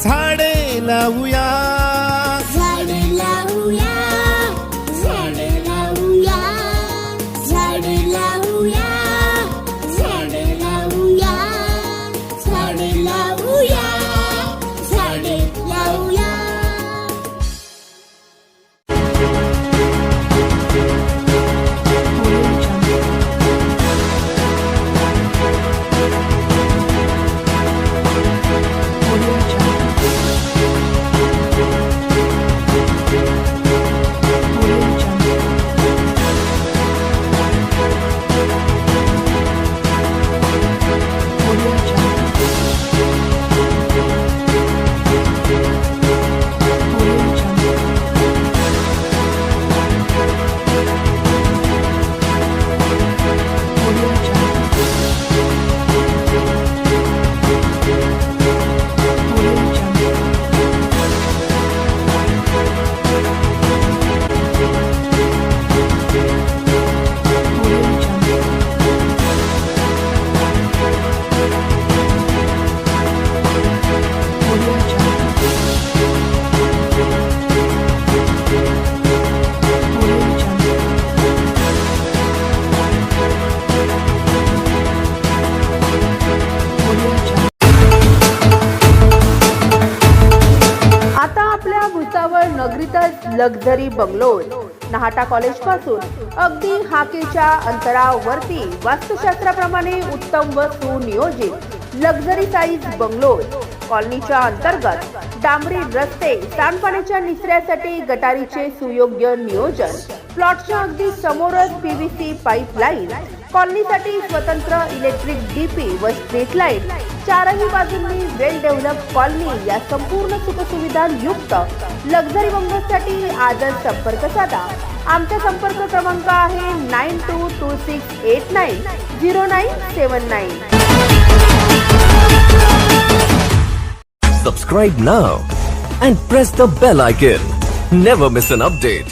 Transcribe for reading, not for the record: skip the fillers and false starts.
झाडे लावूया, झाडे लावूया, झाडे लावूया, झाडे लावूया, झाडे लावूया, झाडे लावूया, झाडे लावूया. भुसावळ नगरीतच लक्झरी बंगलोज. नाहाटा कॉलेज पासून अगदी हाकेच्या अंतरावरती वास्तुशास्त्राप्रमाणे उत्तम व सुनियोजित लक्झरी साईज बंगलोज. कॉलनीच्या अंतर्गत डांबरी रस्ते, सांडपाण्याच्या निचऱ्यासाठी गटारीचे सुयोग्य नियोजन, प्लॉटच्या अगदी समोरच पीव्हीसी पाईपलाईन, कॉलनीसाठी स्वतंत्र इलेक्ट्रिक डीपी व स्ट्रीट लाईट, चारही बाजूंनी वेल डेव्हलप कॉलनी या संपूर्ण सुखसुविधा युक्त लक्झरी बंगलोजसाठी आजच संपर्क साधा. आमचा संपर्क क्रमांक आहे 9226890979. Subscribe now and press the bell icon. Never miss an update.